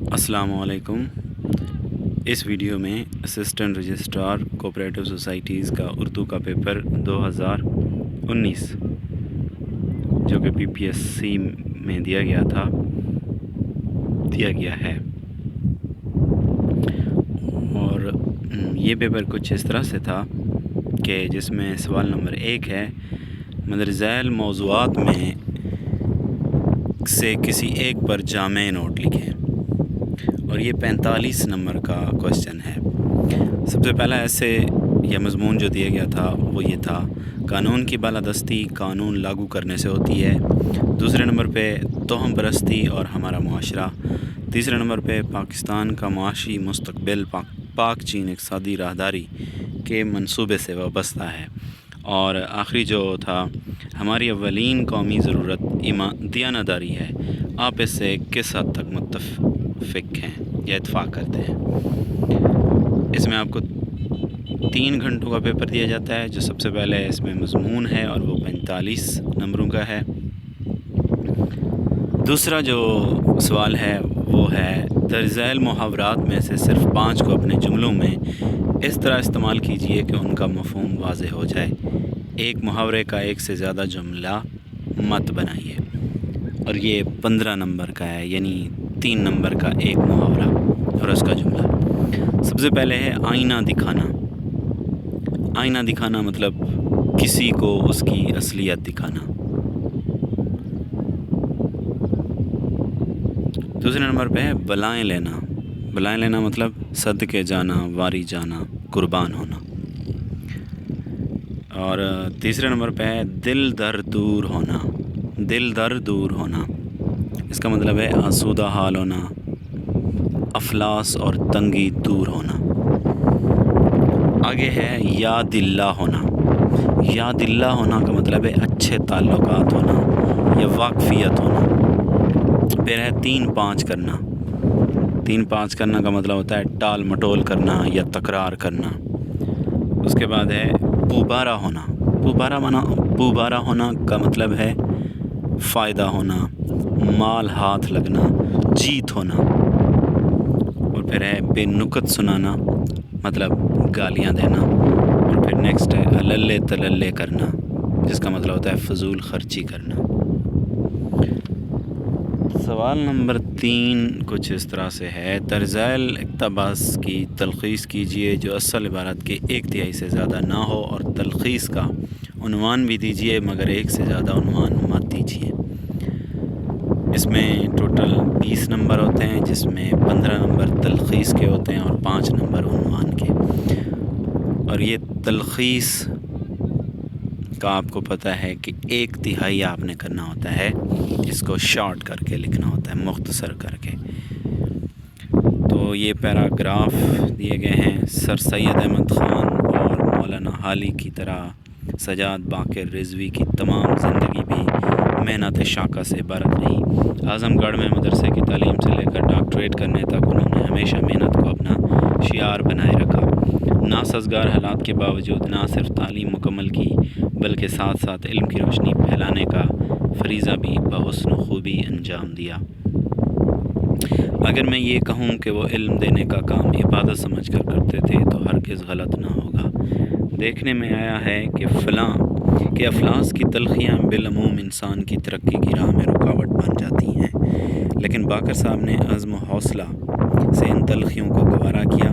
السلام علیکم۔ اس ویڈیو میں اسسٹنٹ رجسٹرار کوآپریٹو سوسائٹیز کا اردو کا پیپر 2019 جو کہ PPSC میں دیا گیا ہے اور یہ پیپر کچھ اس طرح سے تھا کہ جس میں سوال نمبر 1 ہے مندرجہ ذیل موضوعات میں سے کسی ایک پر جامع نوٹ لکھیں، اور یہ 45 نمبر کا کوشچن ہے۔ سب سے پہلا ایسے یا مضمون جو دیا گیا تھا وہ یہ تھا، قانون کی بالادستی قانون لاگو کرنے سے ہوتی ہے۔ دوسرے نمبر پہ توہم پرستی اور ہمارا معاشرہ۔ تیسرے نمبر پہ پاکستان کا معاشی مستقبل پاک چین اقتصادی راہداری کے منصوبے سے وابستہ ہے۔ اور آخری جو تھا، ہماری اولین قومی ضرورت دیانتداری ہے، آپ اس سے کس حد تک متفق ہیں یا اتفاق کرتے ہیں۔ اس میں آپ کو 3 گھنٹوں کا پیپر دیا جاتا ہے، جو سب سے پہلے اس میں مضمون ہے اور وہ 45 نمبروں کا ہے۔ دوسرا جو سوال ہے وہ ہے، درج ذیل محاورات میں سے صرف 5 کو اپنے جملوں میں اس طرح استعمال کیجئے کہ ان کا مفہوم واضح ہو جائے۔ ایک محاورے کا ایک سے زیادہ جملہ مت بنائیے، اور یہ 15 نمبر کا ہے، یعنی 3 نمبر کا ایک محاورہ اور اس کا جملہ۔ سب سے پہلے ہے آئینہ دکھانا۔ آئینہ دکھانا مطلب کسی کو اس کی اصلیت دکھانا۔ دوسرے نمبر پہ ہے بلائیں لینا۔ بلائیں لینا مطلب صدقے جانا، واری جانا، قربان ہونا۔ اور تیسرے نمبر پہ ہے دل در دور ہونا۔ دل در دور ہونا، اس کا مطلب ہے آسودہ حال ہونا، افلاس اور تنگی دور ہونا۔ آگے ہے یاد اللہ ہونا۔ یاد اللہ ہونا کا مطلب ہے اچھے تعلقات ہونا یا واقفیت ہونا۔ پھر ہے 3-5 کرنا۔ 3-5 کرنا کا مطلب ہوتا ہے ٹال مٹول کرنا یا تکرار کرنا۔ اس کے بعد ہے پوبارہ ہونا۔ پوبارہ ہونا کا مطلب ہے فائدہ ہونا، مال ہاتھ لگنا، جیت ہونا۔ اور پھر ہے بے نکت سنانا، مطلب گالیاں دینا۔ اور پھر نیکسٹ ہے اللے تللے کرنا، جس کا مطلب ہوتا ہے فضول خرچی کرنا۔ سوال نمبر 3 کچھ اس طرح سے ہے، درج ذیل اقتباس کی تلخیص کیجئے جو اصل عبارت کے 1/3 سے زیادہ نہ ہو، اور تلخیص کا عنوان بھی دیجئے مگر 1 سے زیادہ عنوان مت دیجئے۔ اس میں ٹوٹل 20 نمبر ہوتے ہیں، جس میں 15 نمبر تلخیص کے ہوتے ہیں اور 5 نمبر عنوان کے۔ اور یہ تلخیص کا آپ کو پتہ ہے کہ 1/3 آپ نے کرنا ہوتا ہے، اس کو شارٹ کر کے لکھنا ہوتا ہے، مختصر کر کے۔ تو یہ پیراگراف دیے گئے ہیں، سر سید احمد خان اور مولانا حالی کی طرح سجاد باقر رضوی کی تمام زندگی بھی محنت شاقہ سے عبارت رہی۔ اعظم گڑھ میں مدرسے کی تعلیم سے لے کر ڈاکٹریٹ کرنے تک انہوں نے ہمیشہ محنت کو اپنا شعار بنائے رکھا۔ ناسازگار حالات کے باوجود نہ صرف تعلیم مکمل کی بلکہ ساتھ ساتھ علم کی روشنی پھیلانے کا فریضہ بھی بحسن و خوبی انجام دیا۔ اگر میں یہ کہوں کہ وہ علم دینے کا کام عبادت سمجھ کر کرتے تھے تو ہرگز غلط نہ ہوگا۔ دیکھنے میں آیا ہے کہ افلاس کی تلخیاں بالعموم انسان کی ترقی کی راہ میں رکاوٹ بن جاتی ہیں، لیکن باقر صاحب نے عزم و حوصلہ سے ان تلخیوں کو گوارا کیا،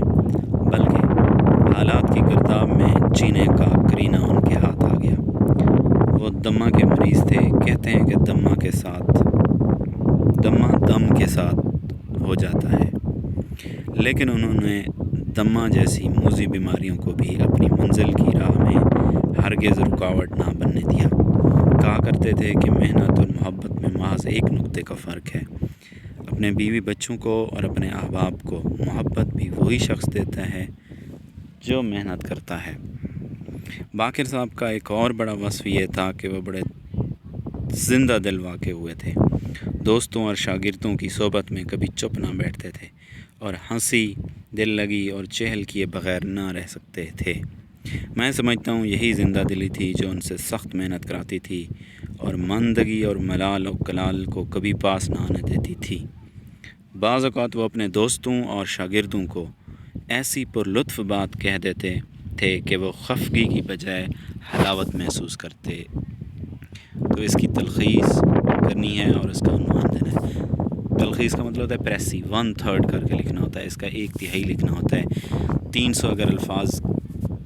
بلکہ حالات کی گرداب میں جینے کا کرینہ ان کے ہاتھ آ گیا۔ وہ دمہ کے مریض تھے، کہتے ہیں کہ دمہ دم کے ساتھ ہو جاتا ہے، لیکن انہوں نے دمہ جیسی موذی بیماریوں کو بھی اپنی منزل کی راہ میں ہرگز رکاوٹ نہ بننے دیا۔ کہا کرتے تھے کہ محنت اور محبت میں محض ایک نقطے کا فرق ہے، اپنے بیوی بچوں کو اور اپنے احباب کو محبت بھی وہی شخص دیتا ہے جو محنت کرتا ہے۔ باقر صاحب کا ایک اور بڑا وصف یہ تھا کہ وہ بڑے زندہ دل واقع ہوئے تھے، دوستوں اور شاگردوں کی صحبت میں کبھی چپ نہ بیٹھتے تھے اور ہنسی، دل لگی اور چہل کیے بغیر نہ رہ سکتے تھے۔ میں سمجھتا ہوں یہی زندہ دلی تھی جو ان سے سخت محنت کراتی تھی اور ماندگی اور ملال و کلال کو کبھی پاس نہ آنے دیتی تھی۔ بعض اوقات وہ اپنے دوستوں اور شاگردوں کو ایسی پرلطف بات کہہ دیتے تھے کہ وہ خفگی کی بجائے حلاوت محسوس کرتے. تو اس کی تلخیص کرنی ہے اور اس کا عنوان دینا ہے. تلخیص کا مطلب ہوتا ہے پریسی، 1/3 کر کے لکھنا ہوتا ہے، اس کا 1/3 لکھنا ہوتا ہے. 300 اگر الفاظ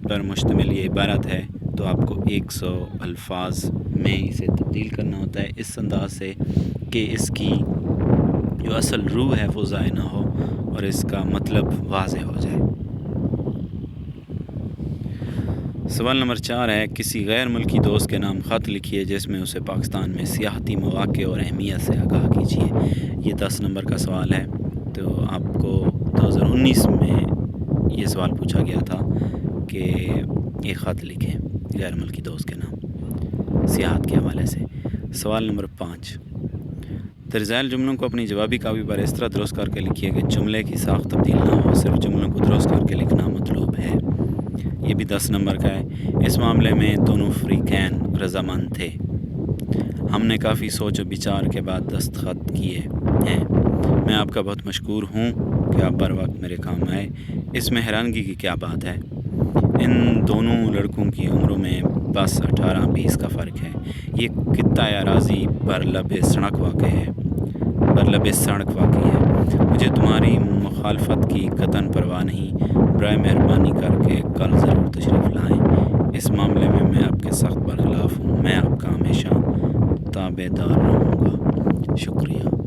پر مشتمل یہ عبارت ہے تو آپ کو 100 الفاظ میں اسے تبدیل کرنا ہوتا ہے اس انداز سے کہ اس کی جو اصل روح ہے وہ ضائع نہ ہو اور اس کا مطلب واضح ہو جائے. سوال نمبر 4 ہے، کسی غیر ملکی دوست کے نام خط لکھیے جس میں اسے پاکستان میں سیاحتی مواقع اور اہمیت سے آگاہ کیجیے. یہ 10 نمبر کا سوال ہے. تو آپ کو 2019 میں یہ سوال پوچھا گیا تھا کہ ایک خط لکھیں غیر ملکی دوست کے نام سیاحت کے حوالے سے. سوال نمبر 5، درزیل جملوں کو اپنی جوابی کاپی پر اس طرح درست کر کے لکھیے کہ جملے کی ساخت تبدیل نہ ہو، صرف جملوں کو درست کر کے لکھنا مطلوب ہے. یہ بھی 10 نمبر کا ہے. اس معاملے میں دونوں فریقین رضامند تھے. ہم نے کافی سوچ و بچار کے بعد دستخط کیے ہیں. میں آپ کا بہت مشکور ہوں کہ آپ بر وقت میرے کام آئے. اس میں حیرانگی کی کیا بات ہے؟ ان دونوں لڑکوں کی عمروں میں بس 18-20 کا فرق ہے. یہ خطہ اراضی برلب سڑک واقع ہے. مجھے تمہاری مخالفت کی قطعاً پرواہ نہیں. برائے مہربانی کر کے کل ضرور تشریف لائیں. اس معاملے میں آپ کے سخت برخلاف ہوں. میں آپ کا ہمیشہ تابع دار رہوں گا. شکریہ.